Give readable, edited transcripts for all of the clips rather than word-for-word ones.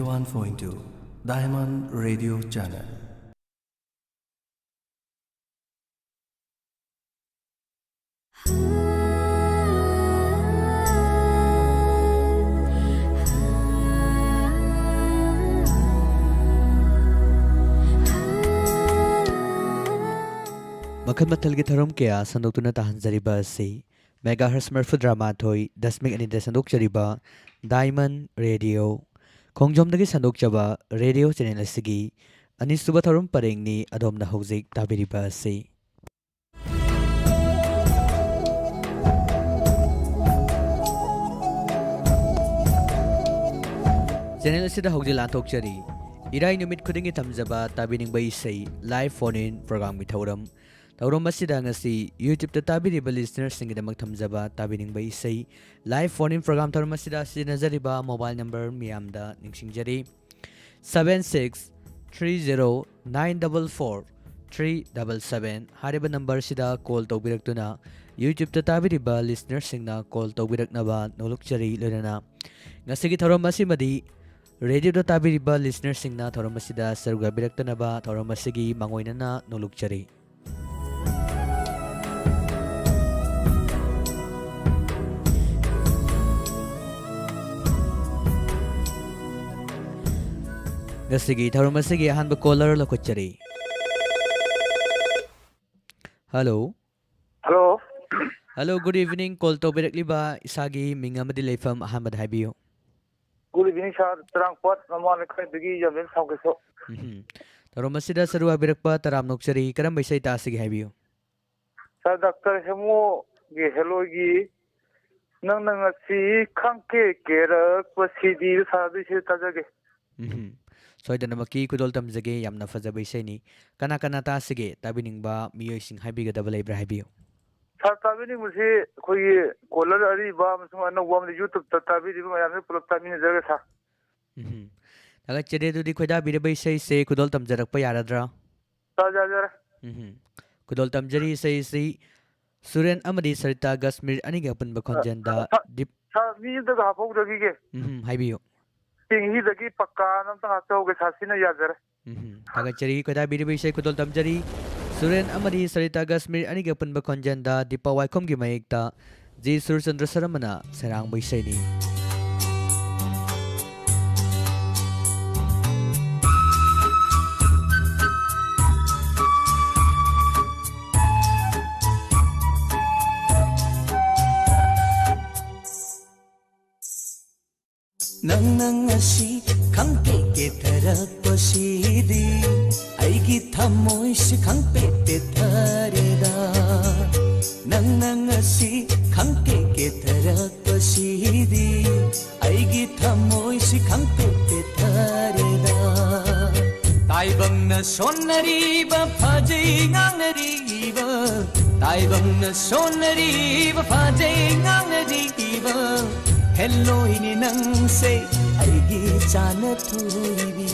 91.2 Diamond Radio Channel. मखन मथल के थरम के संदोक्तुना ताहनजरिबा से मेगाहर्ट्ज मरफुद्रामाथोई दशमिक अनिदा संदोक्चरिबा डायमंड रेडियो खोंजोमदगी संदोक्चबा रेडियो चैनल असिगी अनिसुबा थरम परेंगनी अदोमना हौजिक ताबिरिबा से चैनल असिदा हौजिक लांथोक्चरी इराई नुमित खुदिंगी थमजबा ताबिनिंगबा इसै लाइव फोन इन प्रोग्राम की थौरम तौरम असिदांगसी यूट्यूब ता ताबिरिबा लिसनर्स सिंगिदमक थमजबा ताबिनिंगबा इसै लाइव फोन इन प्रोग्राम थौरम असिदा सिनजरिबा मोबाइल नंबर मियामदा निंगसिंगजरी 7630944377 हारिबा नंबर सिदा कॉल तौबिरक्तुना यूट्यूब ता ताबिरिबा लिसनर्स सिंगना कॉल तौबिरकनबा नोलुकचरी लोनना ngasi थौरम असिमदी रेडियो ता ताबिरिबा लिसनर्स सिंगना थौरम असिदा सरगा बिरक्तनबा थौरम असिगी मंगोइनना नोलुकचरी ngasi thauram asigi ahanba caller lokochari hello hello good evening call to directly ba isagi mingamadi leifam ahanba haibiyo good evening sir trangpot namon khai bigi yamen saukeso thauram asida saru abirakpa taram nokchari karam baisai ta asigi haibiyo sir doctor hemo ge hello gi nang nang asi khangke kera pasidi sadu se tajage सोइदनमकी कुदोल तमजगे यामना फजबै सैनी कना कना तासिगे ताबिनिंगबा मियोइसिंग हाइबिगदब लेब्रा हाइबियो सर ताबिनिंग मुसे कोई कॉलर अरी बा मसुम अन वम यूट्यूब ता ताबिरि बा यामे पुलप ताबिनि जगे सा तगा चेदे दुदि खोदा बिरबै सै से कुदोल तमजरकपा यारद्रा ता जा कुदोल तमजरी सै श्री सुरेन अमदी सरिता गस्मिर अनिगा पुनबा खंजनदा दीप सा मी दगा हापौ जगिगे हाइबियो ही दगी पक्का नम ता हातो गे सासिना याजर तागचरी कोदा बिरबै सै कुदोल तमजरी सुरेन अमदी सरिता गस्मिर अनिगा पुनबा खंजनदा दीपा वाइखम gi mayekta जी सुरचंद्र सरमना सरang बैसैनी nang nang asi khangpe ke tharak pasidi aigi thamoi si khangpe te thareda nang nang asi khangpe ke tharak pasidi aigi thamoi si khangpe te thareda tai bang na sonari ba phajai nganari ba tai bang na sonari ba phajai nganari ba hello ini nang se aigi chana thuibi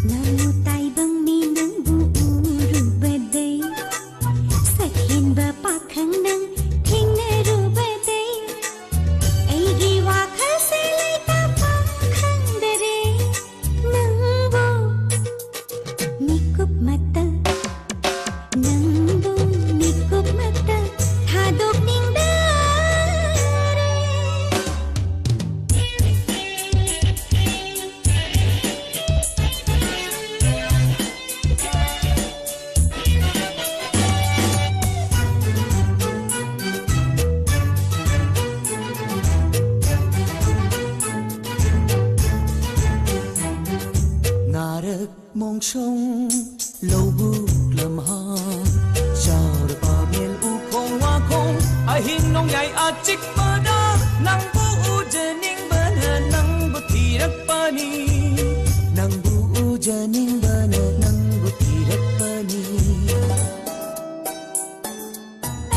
namu tai bang mi nang bu ru badai sakhin ba pakhang nang thing na ru badai aigi wa khal se lai ta pakhang dare nang bu nikup mata nang bu nikup mata thadok ning mong sông lâu bước làm hang chào ba miền u không hoa không ai hin nông nhảy a chích bờ đá nang bu u jening bờ nang bu thirak pani nang bu u jening bờ nang bu thirak pani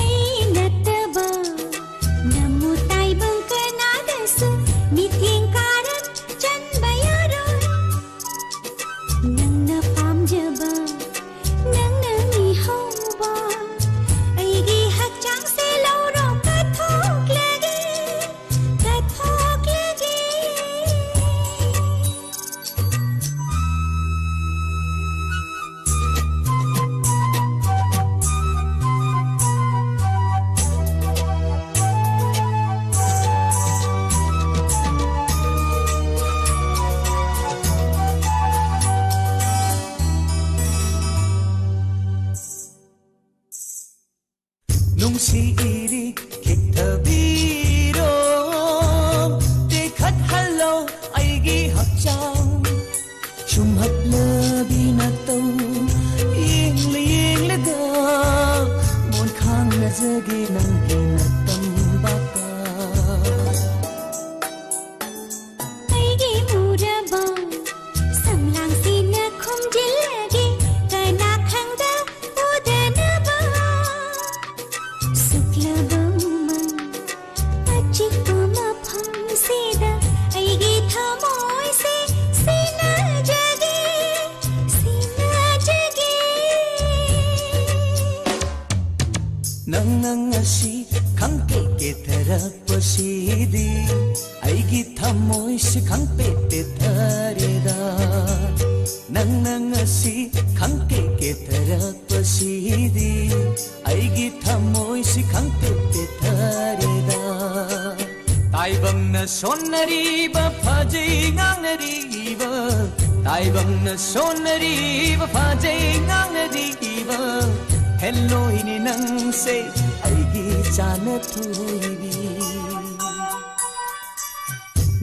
ai natba namu tai bang kana dasu mithing karan chan bayaro nang na pam jaba nang na mi hoba aigi hak chang se lo ro ka thok lagi ꯅꯨꯡꯁꯤꯔꯤ ꯈꯤꯛꯊꯕꯤꯔꯣ ꯇꯦꯛꯈꯠꯍꯜꯂꯣ ꯑꯩꯒꯤ ꯍꯛꯆꯥꯡ ꯁꯨꯝꯍꯠꯂꯕꯤ ꯅꯇꯧ ꯌꯦꯡꯂꯒ ꯃꯣꯟ ꯈꯥꯡꯅꯖꯒꯦ ꯅꯪꯒꯤ ꯅꯇꯝꯕꯥꯛꯇ ꯑꯩꯒꯤ ꯃꯨꯔꯕ ꯁꯝꯂꯥꯡꯁꯤꯅ ꯈꯨꯝꯖꯤꯜꯂꯒꯦ ꯀꯅꯥ ꯈꯪꯗ ꯎꯗꯅꯕ ꯁꯨꯛꯂꯕ ꯎꯃꯪ ꯑꯆꯤꯛꯄ ꯃꯐꯝꯁꯤꯗ ꯑꯩꯒꯤ ꯊꯃꯣꯏꯁꯦ ꯁꯤꯟꯅꯖꯒꯦ ꯁꯤꯟꯅꯖꯒꯦ ꯅꯪꯅ ꯉꯁꯤ ꯈꯪꯇꯦꯛ ꯇꯦꯊꯔꯛꯄꯁꯤꯗꯤ ꯑꯩꯒꯤ ꯊꯃꯣꯏꯁꯤ ꯈꯪꯇꯦꯛ ꯇꯦꯊꯔꯦꯗ ꯅꯪꯅ ꯉꯁꯤ ꯈꯪꯇꯦꯛ ꯇꯦꯊꯔꯛꯄꯁꯤꯗꯤ ꯑꯩꯒꯤ ꯊꯃꯣꯏꯁꯤ ꯈꯪꯇꯦꯛ ꯇꯦꯊꯔꯦꯗ ꯇꯥꯏꯕꯪꯅ ꯁꯣꯟꯅꯔꯤꯕ ꯐꯖꯩ ꯉꯥꯡꯅꯔꯤꯕ ꯇꯥꯏꯕꯪꯅ ꯁꯣꯟꯅꯔꯤꯕ ꯐꯖꯩ ꯉꯥꯡꯅꯔꯤꯕ ꯍꯦꯜꯂꯣꯏꯅꯤ ꯅꯪꯁꯦ ꯑꯩꯒꯤ ꯆꯥꯅ ꯊꯣꯏꯕꯤ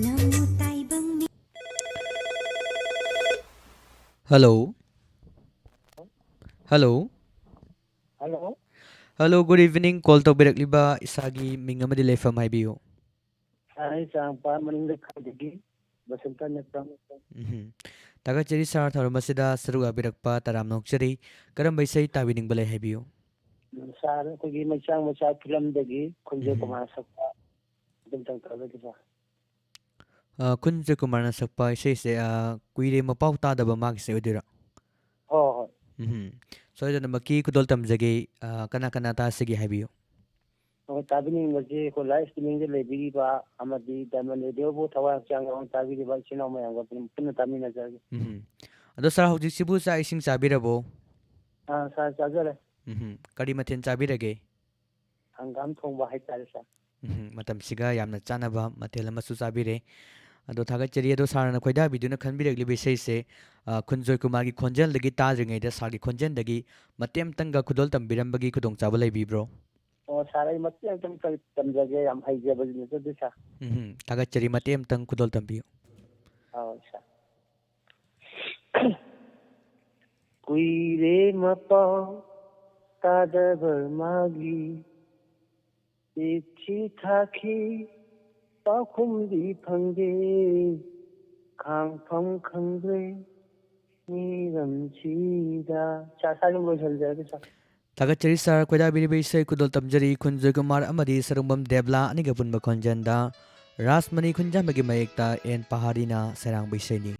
ꯅꯃꯣ ꯇꯥꯏꯕꯪ Hello. Hello. Hello. Hello, good evening. Call tawbirakliba isagi ming amadi lefam haibiyo. Ay Sangpa Maningda Khadigi Basanta Nepram. Taga cheri sar tharumasida saru abirakpa taram nokchari karamba isai tabining balai haibiyo. Sar Kogi Machang Macha Film Dagi Kunja Kumar Sakpa Dintang Tabaki sa. Kunje kumarna sakpa isai se kuire mapau tadaba magi se odira. Ho. So ida maki kudol tamjage kana kana ta sigi haibiyo. Tabining Maji ko live streaming de Lebi ba Amadi Diamond Radio bo Tawa Chang on Tabi ba Chino Mayanga Pun Tamina Jagi. Ado sar hojik sibu sa ising sabirabo. Sa Jagale Kari mathen sabirage. Hangam Thong ba Hai Tarisa. Matam siga yamna chanaba mathel amasu sabire. Ado thagat cheri ado sarana khoida biduna khanbirakli bisai se Khunjoi Kumar gi khonjel dagi tadringai da sagi khonjen dagi matem tanga khudol tambirambagi khudong chaba leibibro. Oh Sarai Mati ang Tamjage am Hai Jabazin to Disa. Thagat cheri matem tang khudol tambiyo. Oh sa. Kuire mapau tadabar magi ichi thaki pakhumdi phangde khangpham khangre niram chida cha sa jum loi chal jaye sa. Thagat cheri sar khoida biri bisai khudol tamjari Khunjoi Kumar amadi Sarumbam Debla aniga punba khonjanda Rasmani khunjambagi mayekta en paharina serang bisai ni.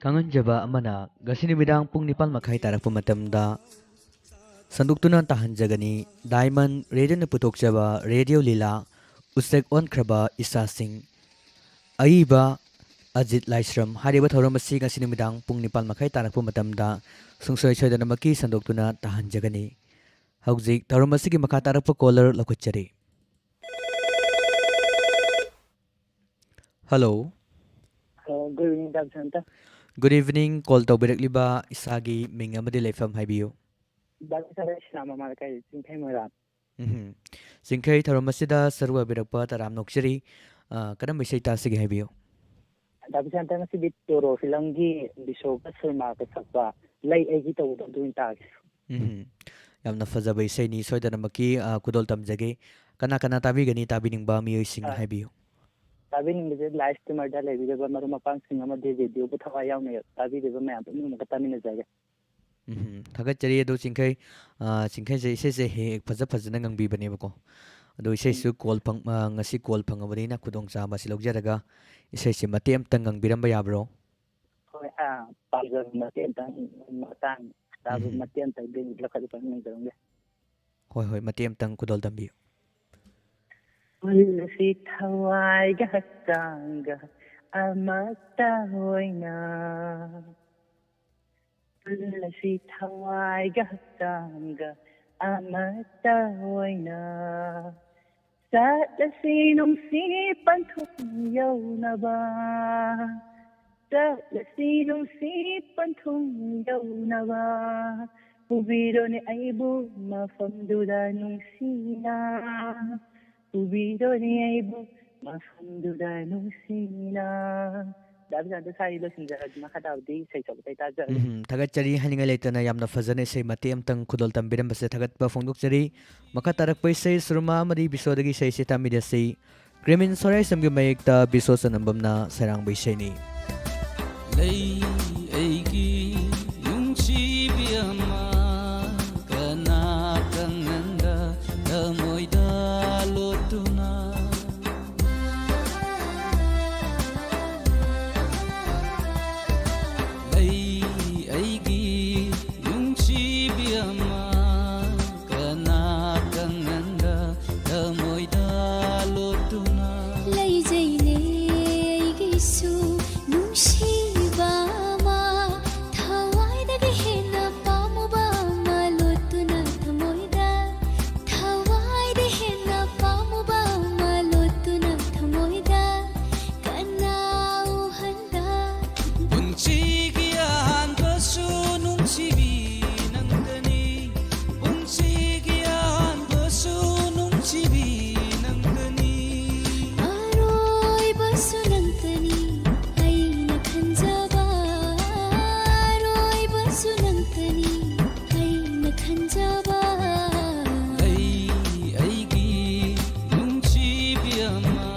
Kanganjaba amana gasini bidang pung nipal makai tarak pumatamda sanduktunan tahanjagani Diamond Radio na putokjaba Radio Lila usek on kraba Isa Singh Aiba Ajit Laisram hariba thoram asi gasini bidang pung nipal makai tarak pumatamda sungsoi choidana maki sanduktuna tahanjagani hauzik thoram asi gi makha tarak pu caller lakuchari. Hello. Good evening, Dr. Santa. Good evening. Call to Birakliba Isagi Ming Amadi Lefam Habiyo. Dr. Santa Shinama Malakai, Sinkai Mura. Sinkai Taramasida Sarwa Birapa Taram Nokshiri Kadamisha Tasig Habiyo. Dr. Santa must be Toro Filangi, Bishoka Surma, Sapa, Lay Egito doing tags. Yamna Fazabay Seni Soidanamaki Kudol Tamzage Kanakana Tabigani Tabining Bami Sing Habiyo. Tabi ni mujhe live streamer डाले वीडियो पर मरुमा पांच सिंह में दे वीडियो को थका याव नहीं ताबी देव मैं आप लोगों को तामी न जाएगा थका चलिए दो सिंखै से इसे हे फजा फजना गंगबी बने बको दो इसे सु कॉल फंग ngasi कॉल फंग बनी ना खुदों चा बसी लोग जरगा इसे से मतेम तंग गंगबिरम याब्रो होय पाजर मतेम तंग मतंग ताबी मतेम तंग दिन लखद पर नहीं करूंगे होय होय मतेम तंग कुदल दंबी Ulsi thawai gatanga amata hoina Ulsi thawai gatanga amata hoina Sa lasinong sipan thong yaw na ba Sa lasinong sipan thong yaw na ba Ubiro ni aibu mafamdula nung sina Ubiro ni aibu mafamdula nung sina Dabi sa sa ilo sinjarad makadawdi sa isang tayo Tagat chari halinga leitana yamna fazane say mati amtang kudol tambiram base tagat pa fongduk chari makatarak pa say surma madi bisodagi say sita media say krimin soray samgi mayekta biso sa nambam na sarang bay say ni Lay aiki yung chibiyama kana kanganda damoy dalotuna Lay aiki yung chibiyama kana kanganda damoy dalotuna Lay jayle gisu nungsiba ma thawai daga hena pamu ba malotuna thamoida thawai de hena pamu ba malotuna thamoida kanau handa Bunsigian basu nungsibi nangdani Bunsigian basu nungsibi nangdani aroy basulantani ay nakhanjaba aroy basulantani ay nakhanjaba Lay aigi nungsibiama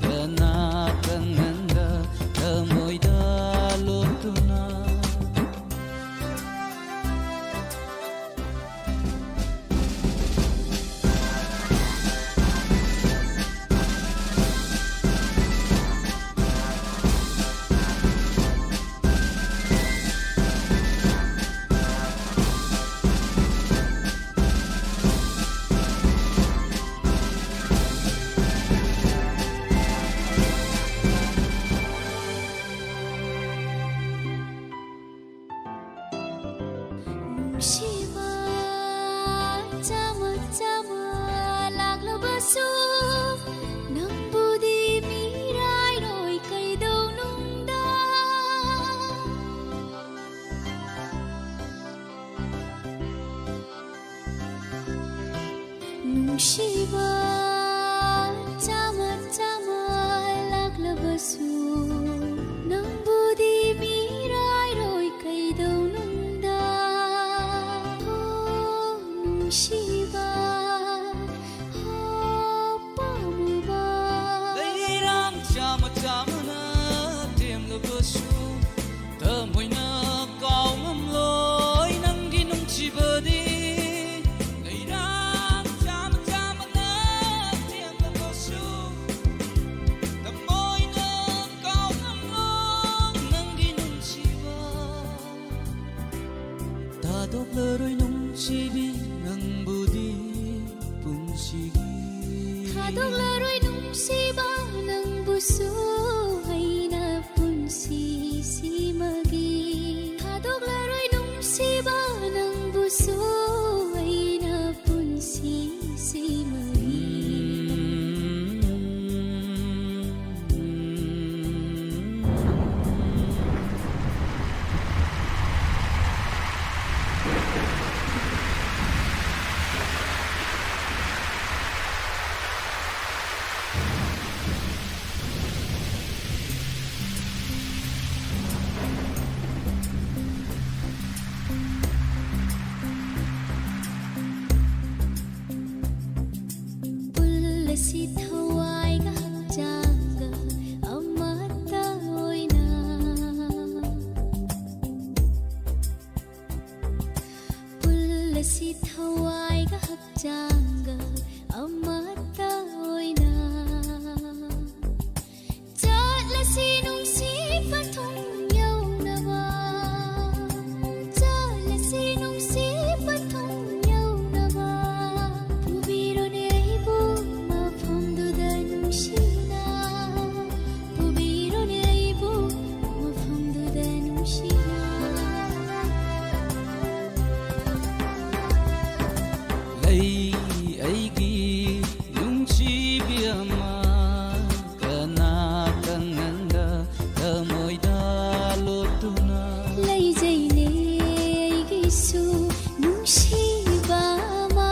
kana kanganda damoy dalotuna nungsiba chama chama laglabasu nambudi mirai roi kaidau nungda nungsiba chama chama laglabasu nambudi mirai roi kaidau nungda nungsiba pamuba Layram chama chamana temlabasu damoyna kaungamloy nanggi nungchibadi Layram chama chamana temlabasu damoyna kaungamloy nanggi ꯊꯥꯗꯣꯛꯂꯔꯣꯏ ꯅꯨꯡꯁꯤꯕꯤ ꯅꯪꯕꯨꯗꯤ ꯄꯨꯟꯁꯤꯒꯤ ꯊꯥꯗꯣꯛꯂꯔꯣꯏ ꯅꯨꯡꯁꯤꯕ ꯅꯪꯕꯨꯁꯨ ꯑꯩꯅ ꯄꯨꯟꯁꯤꯁꯤꯃꯒꯤ ꯊꯥꯗꯣꯛꯂꯔꯣꯏ ꯅꯨꯡꯁꯤꯕ ꯅꯪꯕꯨꯁꯨ ꯑꯩꯅ ꯄꯨꯟꯁꯤꯁꯤꯃꯒꯤ ꯄꯨꯜꯂꯁꯤ ꯊꯋꯥꯏꯒ ꯍꯛꯆꯥꯡꯒ ꯑꯃꯠꯇ ꯑꯣꯏꯅ ꯄꯨꯜꯂꯁꯤ ꯊꯋꯥꯏꯒ ꯍꯛꯆꯥꯡꯒ ꯑꯃꯠꯇ ꯑꯣꯏꯅ ꯆꯠꯂꯁꯤ ꯅꯨꯡꯁꯤ ꯄꯊꯨꯡ ꯌꯧꯅꯕ ꯆꯠꯂꯁꯤ ꯅꯨꯡꯁꯤ ꯄꯊꯨꯡ ꯌꯧꯅꯕ ꯄꯨꯕꯤꯔꯣꯅꯦ ꯑꯩꯕꯨ ꯃꯐꯝꯗꯨꯗ ꯅꯨꯡꯁꯤꯅ ꯄꯨꯕꯤꯔꯣꯅꯦ ꯑꯩꯕꯨ ꯃꯐꯝꯗꯨꯗ ꯅꯨꯡꯁꯤꯅ ꯂꯩ ꯑꯩꯒꯤ ꯅꯨꯡꯁꯤꯕꯤ ꯑꯃ ꯀꯅꯥ ꯀꯪꯍꯟꯗ ꯊꯃꯣꯏꯗ ꯂꯣꯠꯇꯨꯅ ꯂꯩꯖꯩꯅꯦ ꯑꯩꯒꯤꯁꯨ ꯅꯨꯡꯁꯤꯕ ꯑꯃ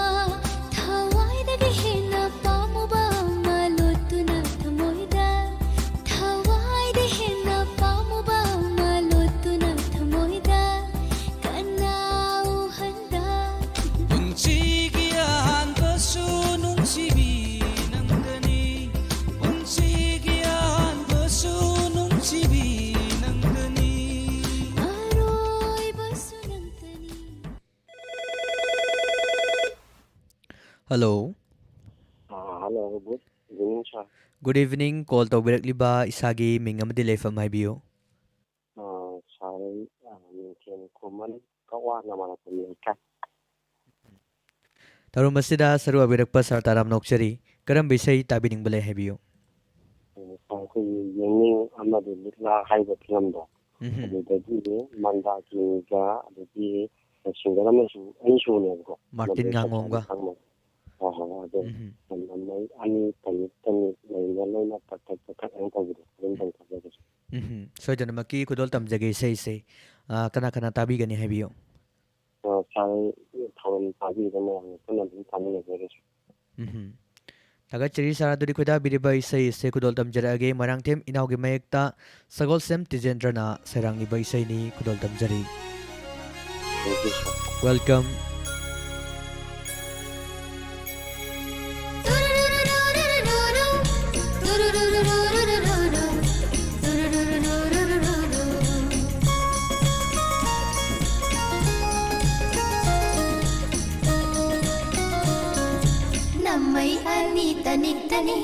ꯊꯋꯥꯏꯗꯒꯤ ꯍꯦꯟꯅ ꯄꯥꯝꯃꯨꯕ ꯑꯃ ꯂꯣꯠꯇꯨꯅ ꯊꯃꯣꯏꯗ ꯊꯋꯥꯏꯗ ꯍꯦꯟꯅ ꯄꯥꯝꯃꯨꯕ ꯑꯃ ꯂꯣꯠꯇꯨꯅ ꯊꯃꯣꯏꯗ ꯀꯅꯥ ꯎꯍꯟꯗ ꯄꯨꯟꯁꯤꯒꯤ ꯑꯍꯥꯟꯕꯁꯨ ꯅꯨꯡꯁꯤꯕꯤ ꯅꯪꯒꯅꯤ ꯄꯨꯟꯁꯤꯒꯤ ꯑꯍꯥꯟꯕꯁꯨ ꯅꯨꯡꯁꯤꯕꯤ ꯅꯪꯒꯅꯤ ꯑꯔꯣꯏꯕꯁꯨ ꯅꯪꯇꯅꯤ Hello. Hello, good evening, sir. Good evening. Call tawbirakliba isagi ming amadi leifam haibiyo. Sorry, can kuman kawa na mana pemilikan. Tarum masida saru abirakpa sartaram nokchari. Karam bisay tabining balay haibiyo. Aku ini amadu litla haiba pilamda. Jadi manda kinga, jadi singgara mesu ensu ne ko. Martin ngangom ka. Ada ani tani lain tak yang tahu tentang kabar. So janamaki kudol tamjage say kana kana tabi gani haibiyo. Saya tahun tadi kan pernah kami beres. Taga chiri sara duri kuda biriba isay se kudol tamjarage marangtem inawge mayekta sagol sem tijendrana sarang ni baisay ni kudol tamjari. Thank you, sir. Welcome. Namay ani tanik tani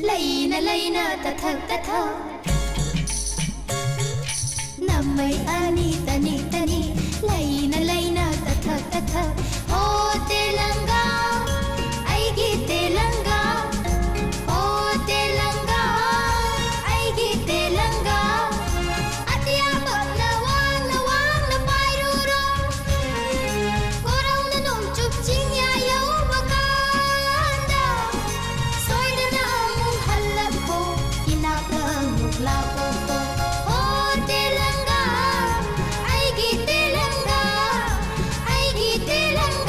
Layna layna tathak tathak Namay ani tanik tani Layna layna tathak tathak Oh Telanga Aigi Telanga Oh Telanga Aigi Telanga Atya bagna wang na pairuro Korang na nung chup chingya yaw maganda Soy na among halap ko Kinakang muklapo ko Oh Telanga Aigi Telanga Aigi Telanga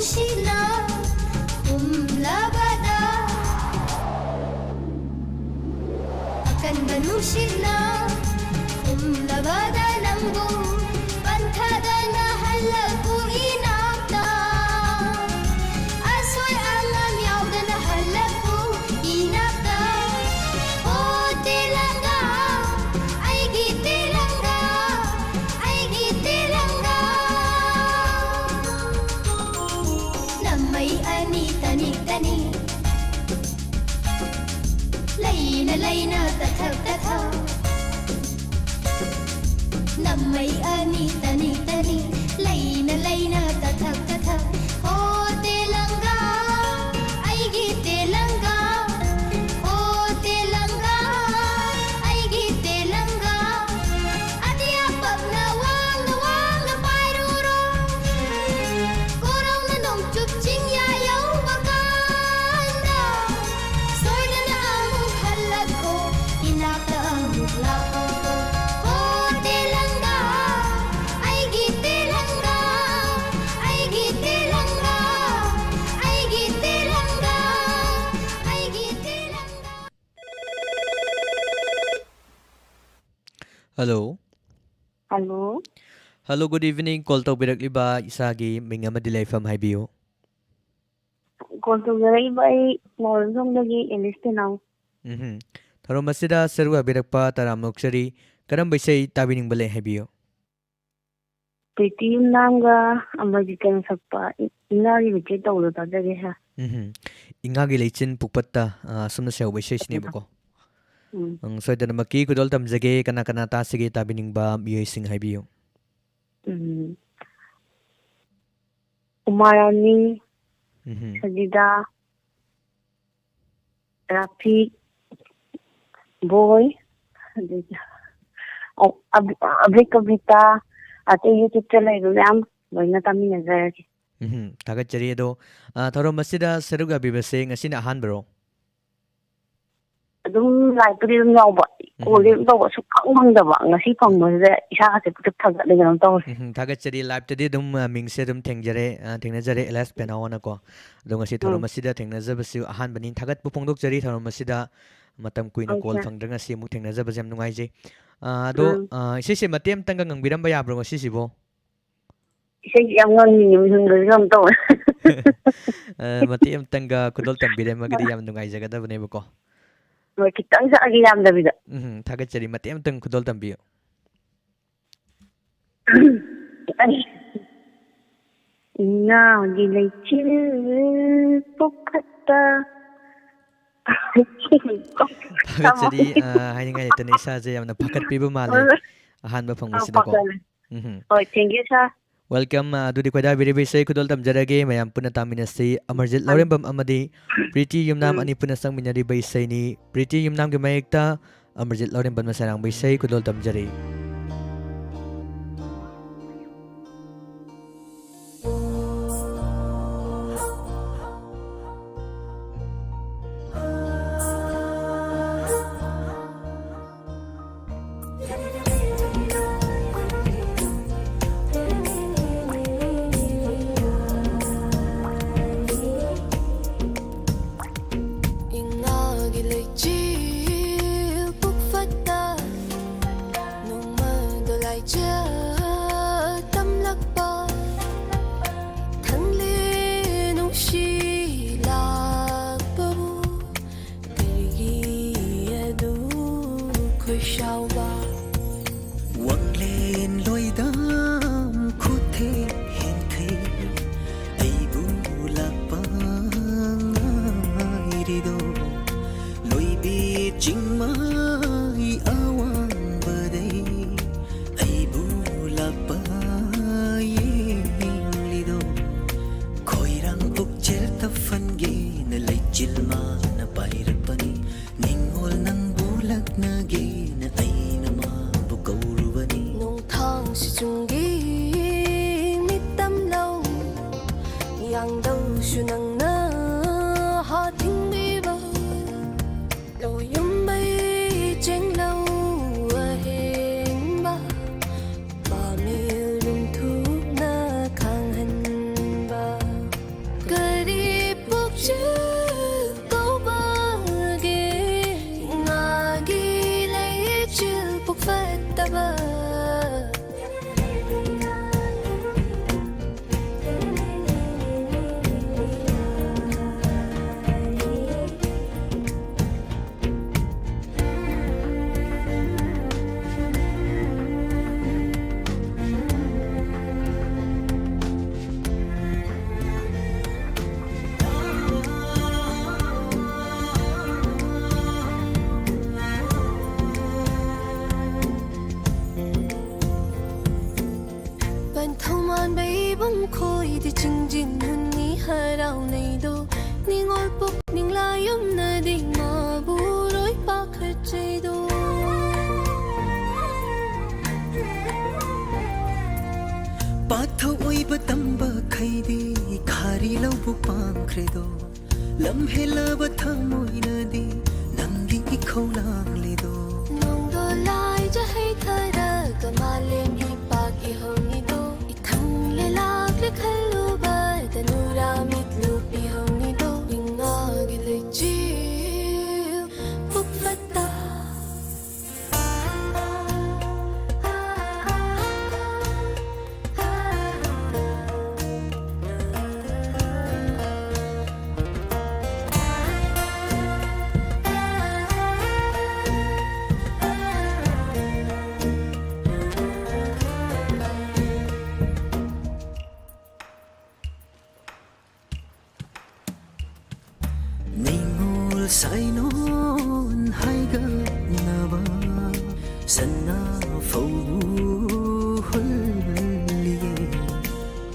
nungsina umlabada Akanda nungsina umlabada nambu Panthada na halaku inapta Asway angam yawda na halaku inapta O tilanga ay gitilanga ay gitilanga Namay ani tani tani Layna layna tathaw tathaw Namay ani tani tani Layna layna tathaw tathaw O tilanga ay gitilanga O tilanga ay gitilanga Adiyapag na wang na pairuro Kurang na nung chupching yayaw maganda Soy na among halag ko Inakta ang muklako ko O tilanga ay gitilanga Ay gitilanga Ay gitilanga Ay gitilanga Hello. Hello. Hello, good evening. Call tawbirakliba isagi minga madilay haibiyo. Call to ba ay Morong lagi enliste now. Tharo masida seruga birakpa taram noksari karam baisay tabining balay haibiyo. Pretty yung nanga amajikan sakpa inari wikit tawlo tadagi ha. Ingagi lechin pukpatta sumna siya baisay sinibako. Ang soida na maki kudol tamjage kana tasige tabining ba miyoy sing haibiyo. Umarani Sajida Rafi Boy Abrik Kabita at YouTube channel yam boy na tami nazaraki. Tagat jari do tharo masida seruga bibase ngasina ahanbro. Adum library dum yawba uli daw su kang da ba ngasi pang mo de isa ka se putak thaga de ganam taw. Tagat jari live tadi dum mingse dum thengna jare LS penawana ko. Do ngasi tharo masida thengna jabasi ahan banin tagat pu pongdok jari tharo masida matam kuina call phangdra ngasi mu thengna jabasi am nungai je. Do ise matem tanga ngangbiram ba yabro ngasi sibo. Isa yang ngang ni yung ganam taw. Matem tanga kudol tambiram magadi yam nungai jaga da bane ko. Kitang sa agi yam da bida. Tagat jari matem tang kudol tambiyo. Nga gilay chill pukata. Tagat jari haini nga ito na isa jay yam na pakat pibo mali. Ahan ba pang masida ko. Oh, thank you sir. Welcome dudi kwada biri bisay kudol tamjarage mayam puna tamina si Amarjit Laurembam amadi Pretty Yumnam ani puna sang minari bisay ni Pretty Yumnam ge mayekta Amarjit Laurembam masarang bisay kudol tamjare. पाथौ ओइब तंबा खैदे खारी लौबु पांख्रेदो लम्हेलब थमोइनदि नंगी इखौ लांगलेदो नोंदो लाइ जहै थरग मालेम हि पाकि होनिदो इथंग ले लाग ले खल्लुबा तनुरा मितलु पि होनिदो इंगा गिले जीव पुफता Sainon haiga naba sanna fau hulliye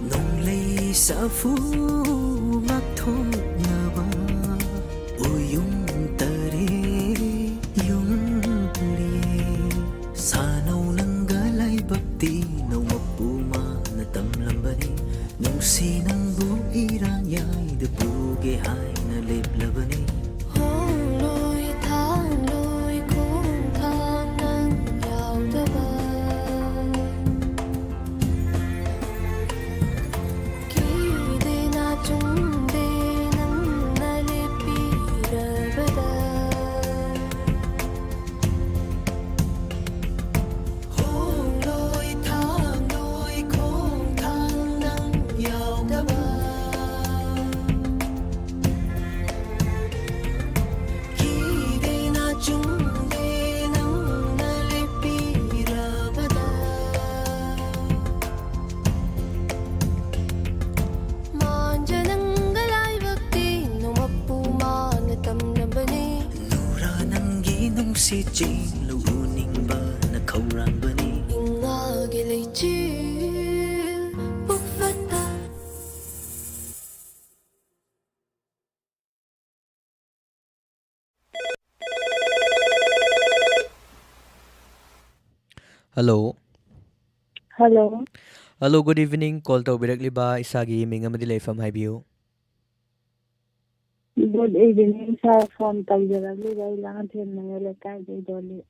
nong lei sa fu mak tho naba uyung tare yung liye sanau nanga lai bakti no mapuma na tamlambani nong sinang bu irang yai de puge hai na leblabani si ching lu uning ba na khawrang bani inga gilay chill pukfata Hello. Hello. Hello, good evening. Call tawbirakliba isagi ming amadi leifam haibiu. Good evening, sir. Phone tawjarali lang then nangale kai de doli.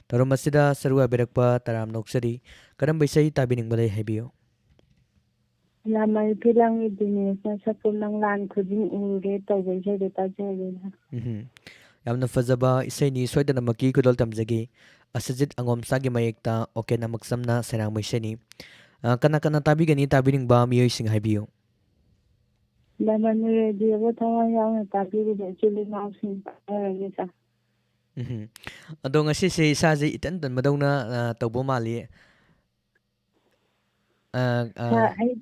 Tarom asida sarua berakpa taram noksari karam baisai tabining balai haibiu. Lamai pilang idini sa sapulang lan khuding ure tawjai de tajare na. Yamna fazaba isai ni soidana maki kudol tamjagi asajit angom sagi mayekta okay na magsamna serang maisani kana kana tabigani tabining ba miyoi sing haibiu. Laman radio bo thawa yang tabi de chuli mousing ni sa. Ado ngasi se isaje itan tan madawna tawbo mali Ai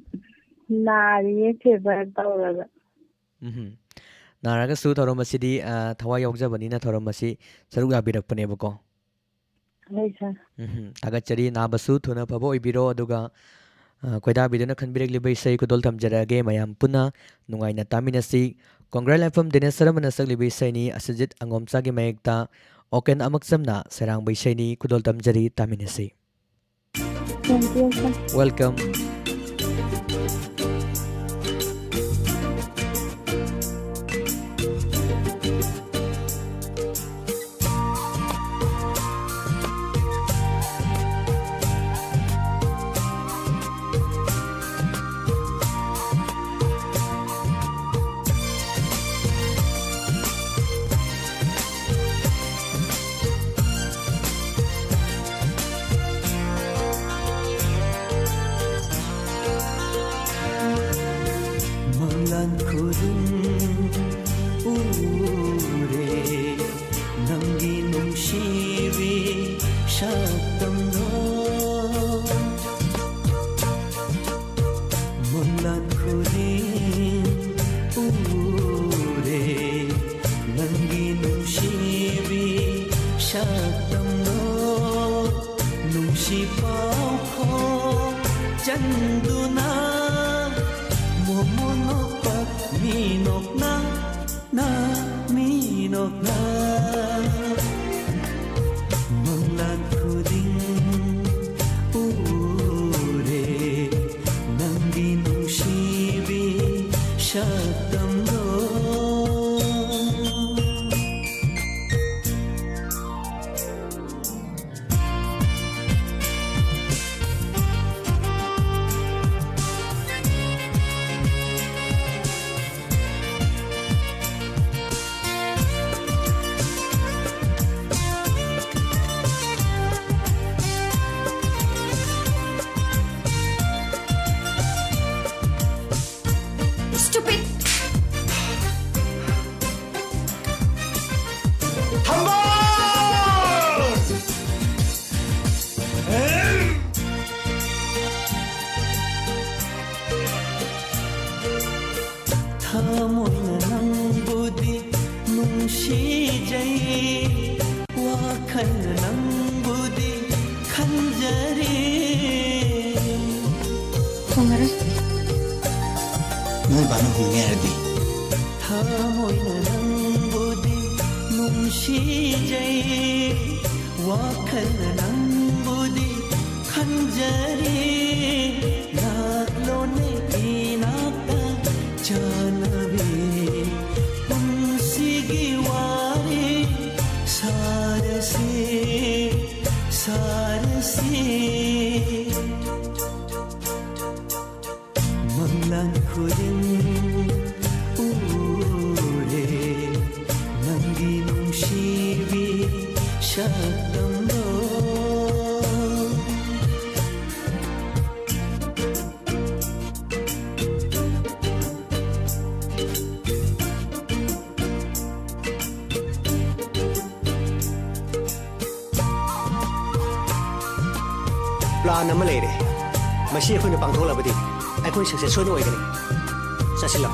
nari fever tawraga. Naraga su thorom asidi thawa yaujabani na thorom asi saruk yabirakpane bako. Ai sa. Tagachari nabasu thuna phabo ibiro aduga koida biduna khanbirek libai sai kudol thamjarage mayam puna nungaina taminasi Congress FM dinesaramana sak libai sai ni asajit angomsa gi mayekta oken amaksamna serang bai sai ni kudol tamjari taminasi. Thank you, sir. Welcome. Manglan kuding ure ꯁꯛꯇꯝꯗꯣ Stupid! ꯊꯃꯣꯏꯅ ꯅꯪꯕꯨꯗꯤ ꯅꯨꯡꯁꯤꯖꯩ ꯋꯥꯈꯜꯅ ꯅꯪꯕꯨꯗꯤ ꯈꯟꯖꯔꯤ Hongarás. ꯅꯣꯏ ꯕꯥꯅ ꯍꯣꯡꯉꯦ ꯍꯥꯏꯔꯗꯤ ꯊꯃꯣꯏꯅ ꯅꯪꯕꯨꯗꯤ ꯅꯨꯡꯁꯤꯖꯩ ꯋꯥꯈꯜꯅ ꯅꯪꯕꯨꯗꯤ ꯈꯟꯖꯔꯤ ꯂꯥꯛꯂꯣꯅꯦ 이나ꯛꯇ ꯆꯥꯅꯕꯤ ꯄꯨꯟꯁꯤꯒꯤ ꯋꯥꯔꯤ ꯁꯥꯔꯁꯤ ꯁꯥꯔꯁꯤ ꯃꯪꯂꯥꯟ ꯈꯨꯗꯤꯡ ꯎꯔꯦ ꯅꯪꯒꯤ ꯅꯨꯡꯁꯤꯕꯤ ꯁꯛꯇꯝꯗꯣ ꯄ꯭ꯂꯥꯟ ꯑꯃ ꯂꯩꯔꯦ ꯃꯁꯤ ꯑꯩꯈꯣꯏꯅ ꯄꯥꯡꯊꯣꯛꯂꯕꯗꯤ ꯑꯩꯈꯣꯏ ꯁꯛꯁꯦꯁ ꯁꯣꯏꯅ ꯑꯣꯏꯒꯅꯤ ꯆꯠꯁꯤꯜꯂꯣ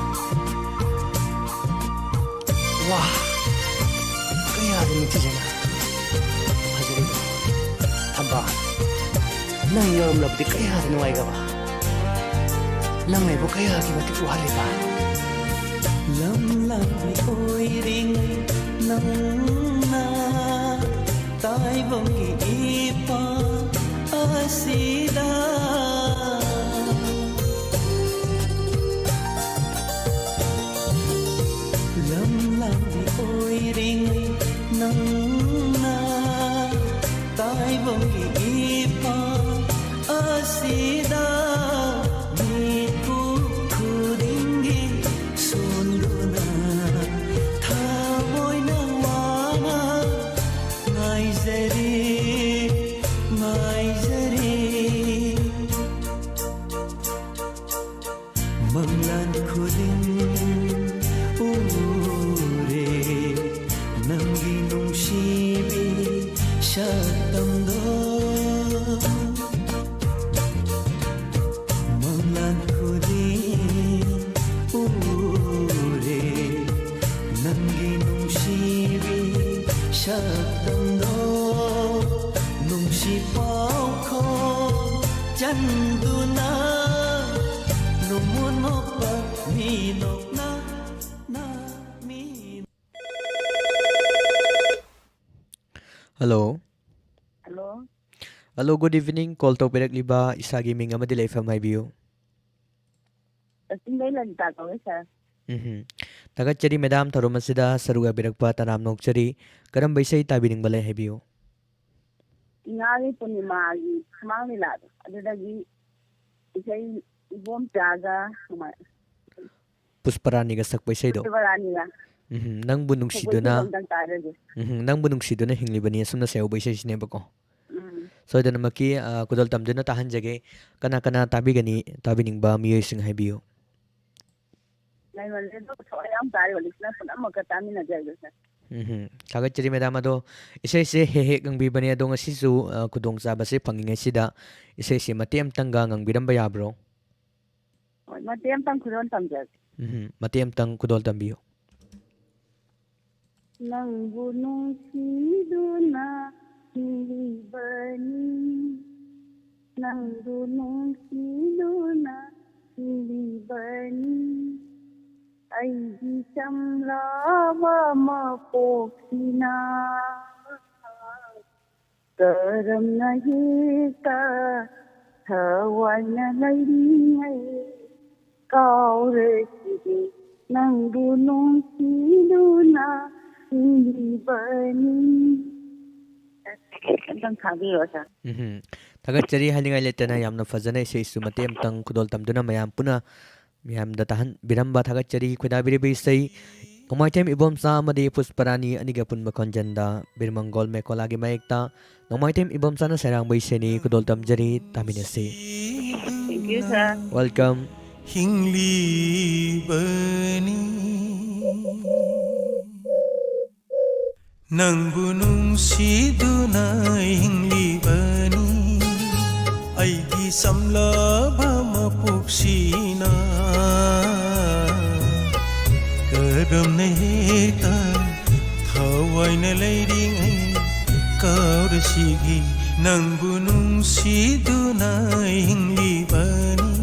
ꯋꯥ ꯀꯌꯥꯗ ꯅꯤꯡꯊꯤꯖꯅ ꯐꯖꯔꯤꯕ ꯊꯝꯕ ꯅꯪ ꯌꯧꯔꯝꯂꯕꯗꯤ ꯀꯌꯥꯗ ꯅꯨꯡꯉꯥꯏꯒꯕ ꯅꯪ ꯑꯩꯕꯨ ꯀꯌꯥꯒꯤ ꯃꯇꯤꯛ ꯋꯥꯍꯜꯂꯤꯕ ꯂꯝ ꯂꯥꯟꯃꯤ ꯑꯣꯏꯔꯤꯉꯩ ꯅꯪꯅ ꯇꯥꯏꯕꯪꯒꯤ ꯏꯄꯥ ꯑꯁꯤꯗ ꯂꯝ ꯂꯥꯟꯃꯤ ꯑꯣꯏꯔꯤꯉꯩ ꯅꯪꯅ ꯇꯥꯏꯕꯪꯒꯤ ꯏꯄꯥ ꯑꯁꯤꯗ 미국 구링기 손도나 타보이나 와나 마이제리 마이제리 망란 구링 우레 남기 농시비 샷담도 망란 구링 우레 남기 농시비 샷담도 농시 pauko 잔두나 노문 오빠 미녹나 나 미. Hello. Hello. Hello, good evening. Call to Pirakliba, isagi ming amadi laifam haibiyo. Tingay lang tato sir. Tagachari madam tharumasida saruga birakpa tanam nokchari karam baisai tabining balay haibiyo. Ingari Punimagi, Manilad, Adagi, Isay Ibom Jaga, Pusparani ga sakpai sai do. Varania. Nang bunung sidona. Nang bunung sidona hinglibani asumna sayo baisai sine bako. So dana maki kudal tamduna tahan jage kana kana tabigani tabining ba miyoy sing haibiyo. Tagachari madam ado isay se hehe ang bibani ado nga sisu kudong sabase pangingay sida isay se matiam tangga ang biramba yabro. Matiam tang kudol tamjag. Matiam tang kudol tambiyo. Nang bunong siduna hilibani, nang bunong siduna hilibani, ay di samlaba mapokina. Karam na hita, hawan na layingay, kaure sige. ꯅꯪꯕꯨ ꯅꯨꯡꯁꯤꯗꯨꯅ ꯍꯤꯡꯂꯤꯕꯅꯤ ꯑꯝꯇꯪ ꯊꯥꯕꯤꯔꯣ ꯁꯥꯔ ꯊꯥꯒꯠꯆꯔꯤ ꯍꯥꯏꯅꯤꯡꯉꯥꯏ ꯂꯩꯇꯅ ꯌꯥꯝꯅ ꯐꯖꯅ ꯏꯁꯩꯁꯨ ꯃꯇꯦꯛ ꯑꯃꯇꯪ ꯈꯨꯗꯣꯜ ꯇꯝꯗꯨꯅ ꯃꯌꯥꯝ ꯄꯨꯟꯅ ꯃꯤꯌꯥꯝꯗ ꯇꯥꯍꯟꯕꯤꯔꯝꯕ ꯊꯥꯒꯠꯆꯔꯤ ꯈꯣꯏꯗꯥꯕꯤꯔꯤꯕ ꯏꯁꯩ ꯅꯣꯡꯃꯥꯏꯊꯦꯝ ꯏꯕꯣꯝꯆꯥ ꯑꯃꯗꯤ ꯄꯨꯁꯄꯔꯥꯅꯤ ꯑꯅꯤꯒ ꯄꯨꯟꯕ ꯈꯣꯟꯖꯦꯜꯗ ꯕꯤꯔꯃꯪꯒꯣꯜ ꯃꯦꯀꯣꯂꯥꯒꯤ ꯃꯌꯦꯛꯇ ꯅꯣꯡꯃꯥꯏꯊꯦꯝ ꯏꯕꯣꯝꯆꯥꯅ ꯁꯩꯔꯥꯡꯕ ꯏꯁꯩꯅꯤ ꯈꯨꯗꯣꯜ ꯇꯝꯖꯔꯤ ꯇꯥꯃꯤꯟꯅꯁꯤ ꯊꯦꯡꯛ ꯌꯨ ꯁꯥꯔ ꯋꯦꯜꯀꯝ ꯍꯤꯡꯂꯤꯕꯅꯤ ꯅꯪꯕꯨ ꯅꯨꯡꯁꯤꯗꯨꯅ ꯍꯤꯡꯂꯤꯕꯅꯤ ꯑꯩꯒꯤ ꯁꯝꯂꯕ ꯃꯄꯨꯛꯁꯤꯅ ꯀꯔꯝꯅ ꯍꯦꯛꯇ ꯊꯋꯥꯏꯅ ꯂꯩꯔꯤꯉꯩ ꯀꯥꯎꯔꯁꯤꯒꯤ ꯅꯪꯕꯨ ꯅꯨꯡꯁꯤꯗꯨꯅ ꯍꯤꯡꯂꯤꯕꯅꯤ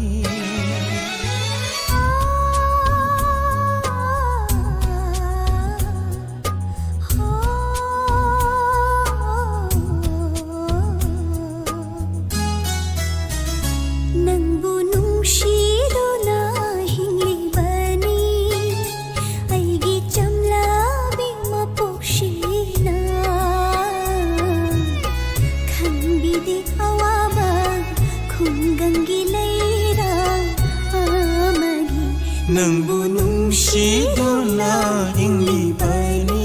ꯅꯪꯕꯨ ꯅꯨꯡꯁꯤꯗꯨꯅ ꯍꯤꯡꯂꯤꯕꯅꯤ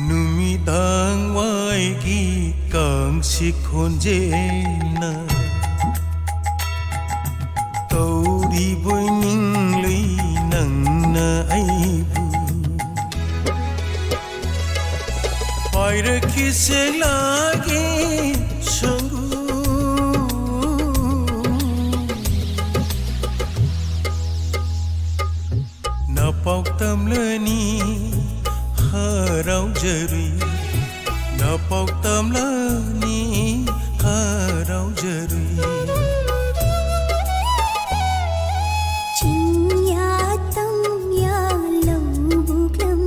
누미당 와이기 깜식 혼제나 떠오리 보이닝 리 낭나 아이부 파이르키 셀라기 성구 나pauk tamlani harau jari napauk tamlani harau jari चिन्या तम या लौबुकलम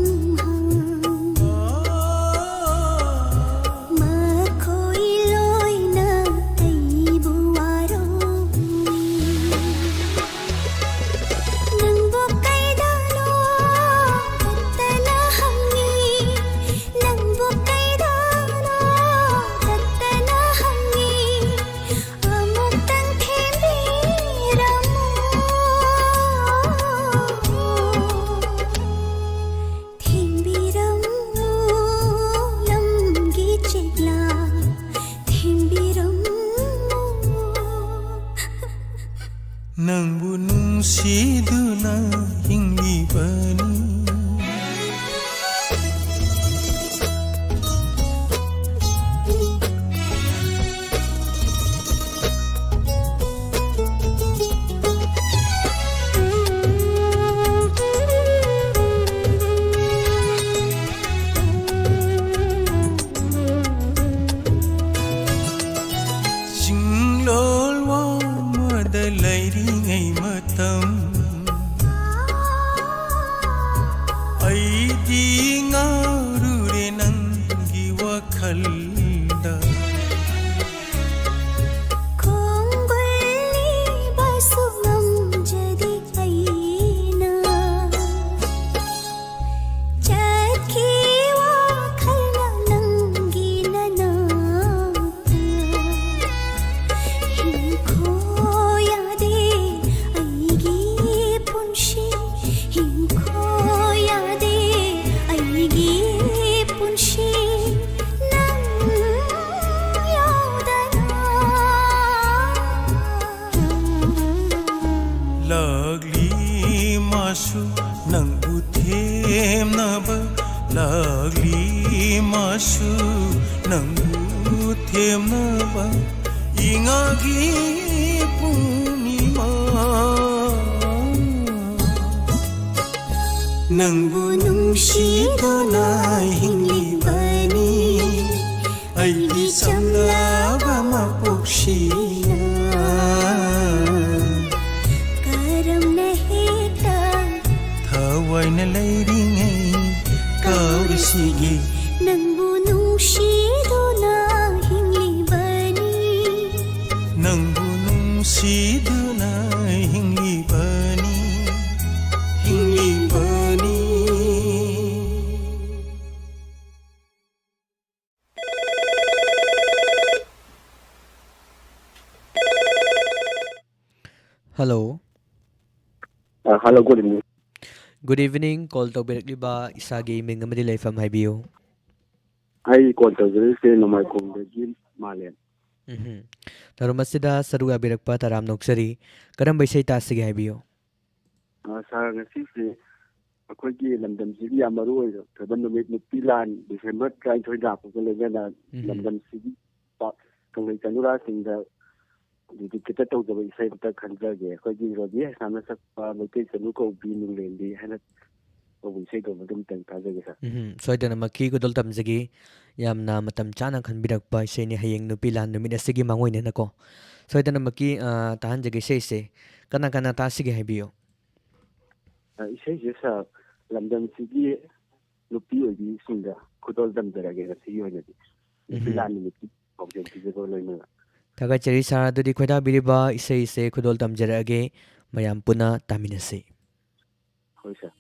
मा खोई लोई न तैबुवारो नंबो कैदालो तत्तना हमनी नंबो कैदालो तत्तना हमनी अमुक तंग थेंबीरमो थेंबीरमो लंगी चिगला थेंबीरमो nangbu nungsiduna hinglibani jinglol wa madalairingai matam aidi ngarure nangi wakhalda खोंगुल्ली बसुगम जदि ऐना चखी वाखलना नंगी ननात हिंखोया दे ऐगी पुंशी हिंखोया दे ऐगी पुंशी नंग यादना lagli masu nangbu themnaba lagli masu nangbu themnaba ingagi punima nangbu nungsiduna hinglibani aigi samlaba mapu ꯄꯨꯟꯁꯤꯒꯤ ꯅꯪꯕꯨ ꯅꯨꯡꯁꯤꯗꯨꯅ ꯍꯤꯡꯂꯤꯕꯅꯤ ꯅꯪꯕꯨ ꯅꯨꯡꯁꯤꯗꯨꯅ ꯍꯤꯡꯂꯤꯕꯅꯤ ꯍꯤꯡꯂꯤꯕꯅꯤ Hello. Hello, good evening. Good evening. Call tawbirakliba isagi ming amadi laifam haibiyo. I call tawbirase Nomaikondagi Malen. Tarumasida saruga birakpa taram noksari karambay say tasige haibiyo. Sa ngasi akoigi lamdamsigi yamaru taban numit nupilan December 20 ko legana lamdamsigi kangai kanura singda di kita tahu jaba isai kita khanjage akoigi robi samna sakpa lokai sanu ko binu lendi hana ko isai ko madum tang tajage sa Soidana maki ko dol tamjagi yamna matam chana khanbirakpa isai ni hayeng nupilan numit asigi mangoy ne nako. Soidana maki tahan jagi se kana kana tasige haibiyo. Isai jesa lamdamsigi nupi ogi singa kudol damjarage ngasi yonadi nupilan nupi object ko loina Thagachari sara dudi khoida biriba isai se khudol tamjarage mayam puna taminase. Hoi sir.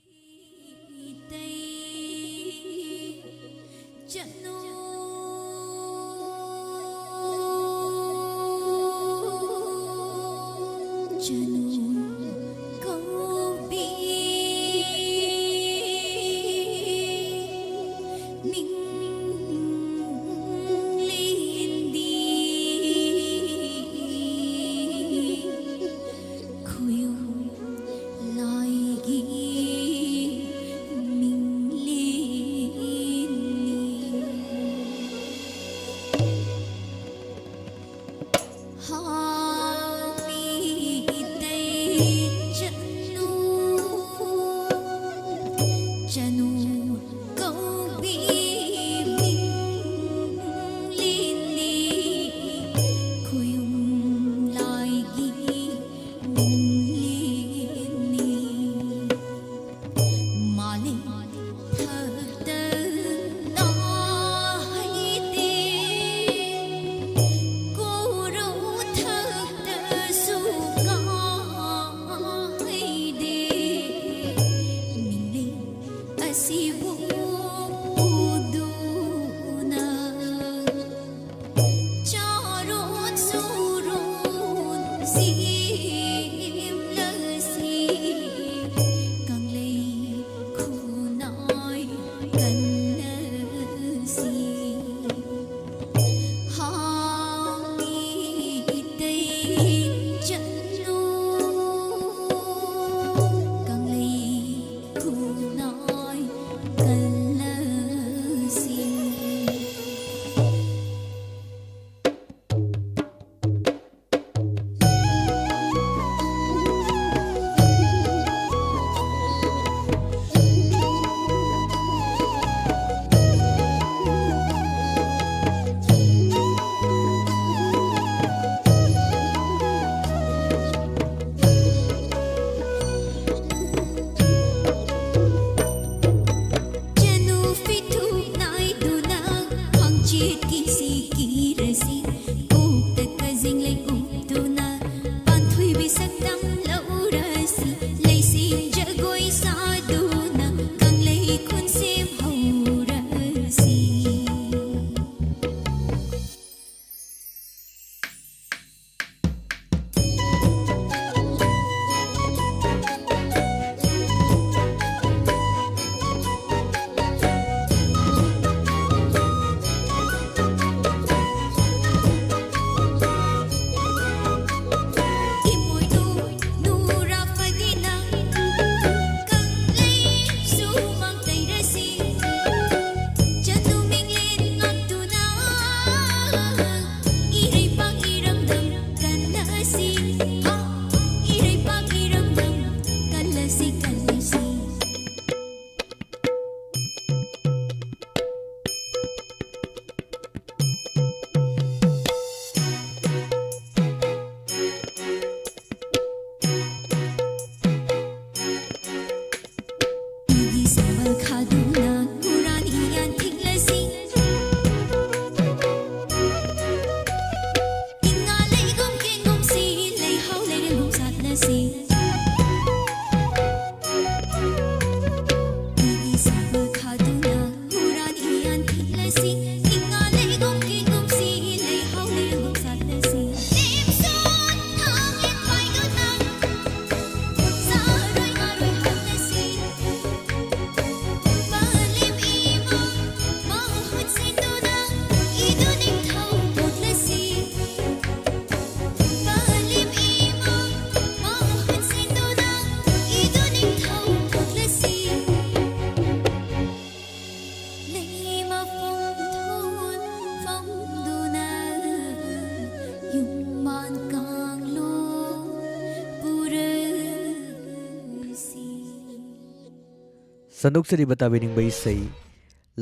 ꯁꯟꯗꯣꯛꯆꯔꯤꯕ ꯇꯥꯕꯤꯅꯤꯡꯕ ꯏꯁꯩ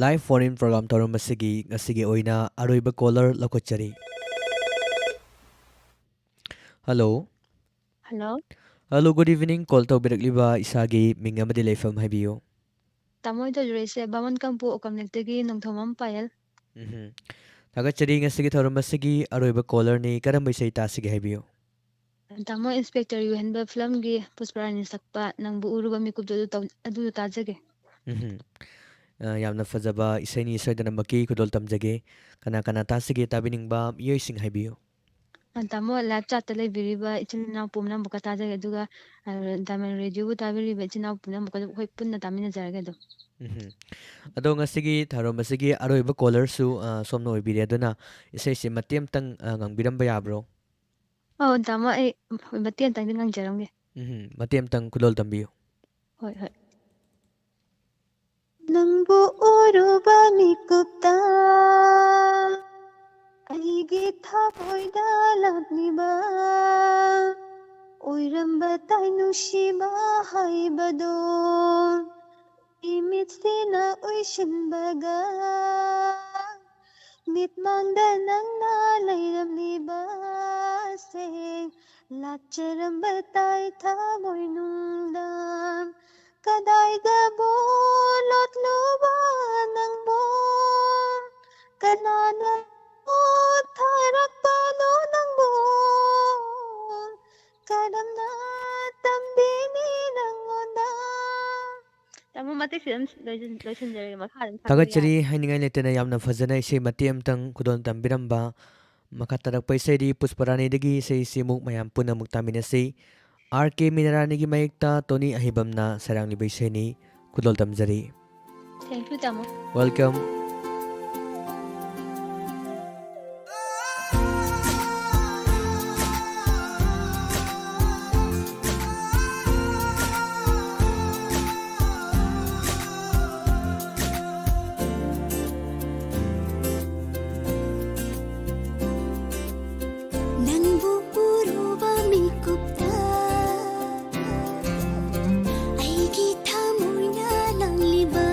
live phone in programme ꯇꯧꯔꯝꯕꯁꯤꯒꯤ ꯉꯁꯤꯒꯤ ꯑꯣꯏꯅ ꯑꯔꯣꯏꯕ ꯀꯣꯂꯔ ꯂꯧꯈꯠꯆꯔꯤ. ꯍꯜꯂꯣ. ꯍꯜꯂꯣ. ꯍꯜꯂꯣ, good evening. Call ꯇꯧꯕꯤꯔꯛꯂꯤꯕ ꯏꯁꯥꯒꯤ ꯃꯤꯡ ꯑꯃꯗꯤ ꯂꯩꯐꯝ ꯍꯥꯏꯕꯤꯌꯨ. ꯇꯥꯃꯣ ꯇꯧꯖꯔꯛꯏꯁꯦ ꯕꯥꯃꯟ ꯀꯝꯄꯨ ꯑꯣꯀꯝꯂꯦꯛꯇꯒꯤ ꯅꯣꯡꯊꯣꯝꯕꯝ ꯄꯥꯌꯜ. ꯊꯥꯒꯠꯆꯔꯤ. ꯉꯁꯤꯒꯤ ꯊꯧꯔꯝ ꯑꯁꯤꯒꯤ ꯑꯔꯣꯏꯕ ꯀꯣꯂꯔꯅꯤ. ꯀꯔꯝꯕ ꯏꯁꯩ ꯇꯥꯁꯤꯒꯦ ꯍꯥꯏꯕꯤꯌꯨ. ꯇꯥꯃꯣ ꯏꯟꯁꯄꯦꯛꯇꯔ ꯌꯨꯍꯦꯟꯕ ꯐꯤꯂꯝꯒꯤ ꯄꯨꯁꯄꯔꯥꯅꯤ ꯁꯛꯄ ꯅꯪꯕꯨ ꯎꯔꯨꯕ ꯃꯤꯀꯨꯞꯇꯨ ꯑꯗꯨꯗꯣ ꯇꯥꯖꯒꯦ. ꯌꯥꯝꯅ ꯐꯖꯕ ꯏꯁꯩꯅꯤ, ꯁꯣꯏꯗꯅꯃꯛꯀꯤ ꯈꯨꯗꯣꯜ ꯇꯝꯖꯒꯦ. ꯀꯅꯥ ꯀꯅꯥ ꯇꯥꯁꯤꯒꯦ ꯇꯥꯕꯤꯅꯤꯡꯕ ꯃꯤꯑꯣꯏꯁꯤꯡ ꯍꯥꯏꯕꯤꯌꯨ. ꯇꯥꯃꯣ ꯂꯥꯏꯚ ꯆꯥꯠꯇ ꯂꯩꯕꯤꯔꯤꯕ ꯏꯆꯤꯟ ꯏꯅꯥꯎ ꯄꯨꯝꯅꯃꯛꯀ ꯇꯥꯖꯒꯦ, ꯑꯗꯨꯒ ꯗꯥꯏꯃꯟ ꯔꯦꯗꯤꯑꯣꯕꯨ ꯇꯥꯕꯤꯔꯤꯕ ꯏꯆꯤꯟ ꯏꯅꯥꯎ ꯄꯨꯝꯅꯃꯛꯀ ꯑꯩꯈꯣꯏ ꯄꯨꯟꯅ ꯇꯥꯃꯤꯟꯅꯖꯔꯒꯦ ꯑꯗꯨꯝ. ꯑꯗꯣ ꯉꯁꯤꯒꯤ ꯊꯧꯔꯝ ꯑꯁꯤꯒꯤ ꯑꯔꯣꯏꯕ ꯀꯣꯂꯔꯁꯨ ꯁꯣꯝꯅ ꯑꯣꯏꯕꯤꯔꯦ, ꯑꯗꯨꯅ ꯏꯁꯩꯁꯦ ꯃꯇꯦꯛ ꯑꯃꯇꯪ ꯉꯪꯕꯤꯔꯝꯕ ꯌꯥꯕ꯭ꯔꯣ? ꯇꯥꯃꯣ ꯑꯩ ꯃꯇꯦꯛ ꯑꯃꯇꯪꯗꯤ ꯉꯪꯖꯔꯝꯒꯦ. ꯃꯇꯦꯛ ꯑꯃꯇꯪ ꯈꯨꯗꯣꯜ ꯇꯝꯕꯤꯌꯨ. ꯍꯣꯏ ꯍꯣꯏ. ꯅꯪꯕꯨ ꯎꯔꯨꯕ ꯃꯤꯀꯨꯞꯇ ꯑꯩꯒꯤ ꯊꯃꯣꯏꯗ ꯂꯥꯛꯂꯤꯕ ꯑꯣꯏꯔꯝꯕ ꯇꯥꯏ ꯅꯨꯡꯁꯤꯕ ꯍꯥꯏꯕꯗꯣ ꯏꯃꯤꯠꯁꯤꯅ ꯎꯏꯁꯤꯟꯕꯒ ꯃꯤꯠꯃꯥꯡꯗ ꯅꯪꯅ ꯂꯩꯔꯝꯂꯤꯕꯁꯦ ꯂꯥꯛꯆꯔꯝꯕ ꯇꯥꯏ ꯊꯃꯣꯏꯅꯨꯡꯗ ꯀꯗꯥꯏꯗꯕꯨ ꯂꯣꯠꯂꯨꯕ ꯅꯪꯕꯨ ꯀꯅꯥꯅ ꯊꯥꯔꯛꯄꯅꯣ ꯅꯪꯕꯨ ꯀꯔꯝꯅ ꯇꯝꯕꯤꯅꯤ ꯅꯪꯉꯣꯟꯗ. ꯇꯥꯃꯣ ꯃꯇꯦꯛꯁꯤ ꯑꯗꯨꯝ ꯂꯣꯏꯁꯤꯟꯖꯔꯒꯦ, ꯃꯈꯥ ꯑꯗꯨꯝ ꯊꯥꯒꯠꯆꯔꯤ. ꯍꯥꯏꯅꯤꯡꯉꯥꯏ ꯂꯩꯇꯅ ꯌꯥꯝꯅ ꯐꯖꯅ ꯏꯁꯩ ꯃꯇꯦꯛ ꯑꯃꯇꯪ ꯈꯨꯗꯣꯜ ꯇꯝꯕꯤꯔꯝꯕ. ꯃꯈꯥ ꯇꯥꯔꯛꯄ ꯏꯁꯩꯗꯤ ꯄꯨꯁꯄꯔꯥꯅꯤꯗꯒꯤ ꯏꯁꯩꯁꯤ ꯑꯃꯨꯛ ꯃꯌꯥꯝ ꯄꯨꯟꯅ ꯑꯃꯨꯛ ꯇꯥꯃꯤꯟꯅꯁꯤ. RK ꯃꯤꯅꯔꯥꯅꯤꯒꯤ ꯃꯌꯦꯛꯇ ꯇꯣꯅꯤ ꯑꯍꯤꯕꯝꯅ ꯁꯩꯔꯥꯡꯂꯤꯕ ꯏꯁꯩꯅꯤ. ꯈꯨꯗꯣꯜ ꯇꯝꯖꯔꯤ. ꯊꯦꯡꯛ ꯌꯨ ꯇꯥꯃꯣ. ꯋꯦꯜꯀꯝ. ꯅꯪꯕꯨ ꯎꯔꯨꯕ ꯃꯤꯀꯨꯞꯇ ꯑꯩꯒꯤ ꯊꯃꯣꯏꯅ ꯂꯪꯂꯤꯕ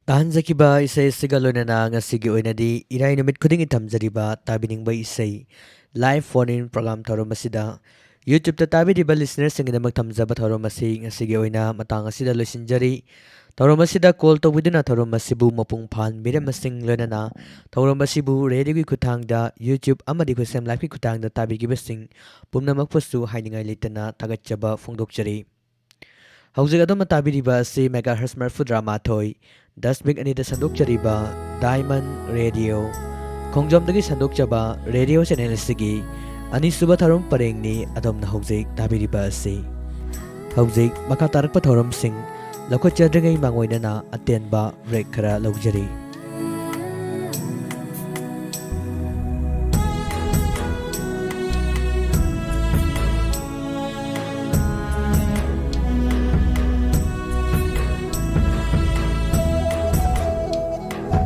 ꯇꯥꯍꯟꯖꯈꯤꯕ ꯏꯁꯩ ꯑꯁꯤꯒ ꯂꯣꯏꯅꯅ ꯉꯁꯤꯒꯤ ꯑꯣꯏꯅꯗꯤ ꯏꯔꯥꯏ ꯅꯨꯃꯤꯠ ꯈꯨꯗꯤꯡꯒꯤ ꯊꯝꯖꯔꯤꯕ ꯇꯥꯕꯤꯅꯤꯡꯕ ꯏꯁꯩ ꯂꯥꯏꯚ ꯐꯣꯟ ꯏꯟ ꯄ꯭ꯔꯣꯒ꯭ꯔꯥꯝ ꯊꯧꯔꯝ ꯑꯁꯤꯗ ꯌꯨꯇ꯭ꯌꯨꯕꯇ ꯇꯥꯕꯤꯔꯤꯕ ꯂꯤꯁꯅꯔꯁꯤꯡꯒꯤꯗꯃꯛ ꯊꯝꯖꯕ ꯊꯧꯔꯝ ꯑꯁꯤ ꯉꯁꯤꯒꯤ ꯑꯣꯏꯅ ꯃꯇꯥꯡ ꯑꯁꯤꯗ ꯂꯣꯏꯁꯤꯟꯖꯔꯤ ꯊꯧꯔꯝ ꯑꯁꯤꯗ ꯀꯣꯜ ꯇꯧꯕꯤꯗꯨꯅ ꯊꯧꯔꯝ ꯑꯁꯤꯕꯨ ꯃꯄꯨꯡ ꯐꯥꯍꯟꯕꯤꯔꯝꯕꯁꯤꯡ ꯂꯣꯏꯅꯅ ꯊꯧꯔꯝ ꯑꯁꯤꯕꯨ ꯔꯦꯗꯤꯑꯣꯒꯤ ꯈꯨꯠꯊꯥꯡꯗ ꯌꯨꯇ꯭ꯌꯨꯕ ꯑꯃꯗꯤ ꯈꯨꯠꯁꯦꯝ ꯂꯥꯏꯚꯀꯤ ꯈꯨꯠꯊꯥꯡꯗ ꯇꯥꯕꯤꯈꯤꯕꯁꯤꯡ ꯄꯨꯝꯅꯃꯛꯄꯨꯁꯨ ꯍꯥꯏꯅꯤꯡꯉꯥই ꯂꯩꯇꯅ ꯊꯥꯒꯠꯆꯕ ꯐꯣꯡꯗꯣꯛꯆꯔꯤ ꯍꯧꯖꯤꯛ ꯑꯗꯣꯝꯅ ꯇꯥꯕꯤꯔꯤꯕ ꯑꯁꯤ ꯃꯦꯒꯥꯍꯔꯁ 92.1 ꯗꯁꯃꯤꯛ ꯑꯅꯤꯗ ꯁꯟꯗꯣꯛꯆꯔꯤꯕ ꯗꯥꯏꯃꯟ ꯔꯦꯗꯤꯑꯣ ꯈꯣꯡꯖꯣꯝꯗꯒꯤ ꯁꯟꯗꯣꯛꯆꯕ ꯔꯦꯗꯤꯑꯣ ꯆꯦꯅꯦꯜ ꯑꯁꯤꯒꯤ ꯑꯅꯤꯁꯨꯕ ꯊꯧꯔꯝ ꯄꯔꯦꯡꯅꯤ ꯑꯗꯣꯝꯅ ꯍꯧꯖꯤꯛ ꯇꯥꯕꯤꯔꯤꯕ ꯑꯁꯤ ꯍꯧꯖꯤꯛ ꯃꯈꯥ ꯇꯥꯔꯛꯄ ꯊꯧꯔꯝꯁꯤꯡ ꯂꯧꯈꯠꯆꯗ꯭ꯔꯤꯉꯩ ꯃꯥꯡꯑꯣꯏꯅꯅ ꯑꯇꯦꯟꯕ ꯕ꯭ꯔꯦꯛ ꯈꯔ ꯂꯧꯖꯔꯤ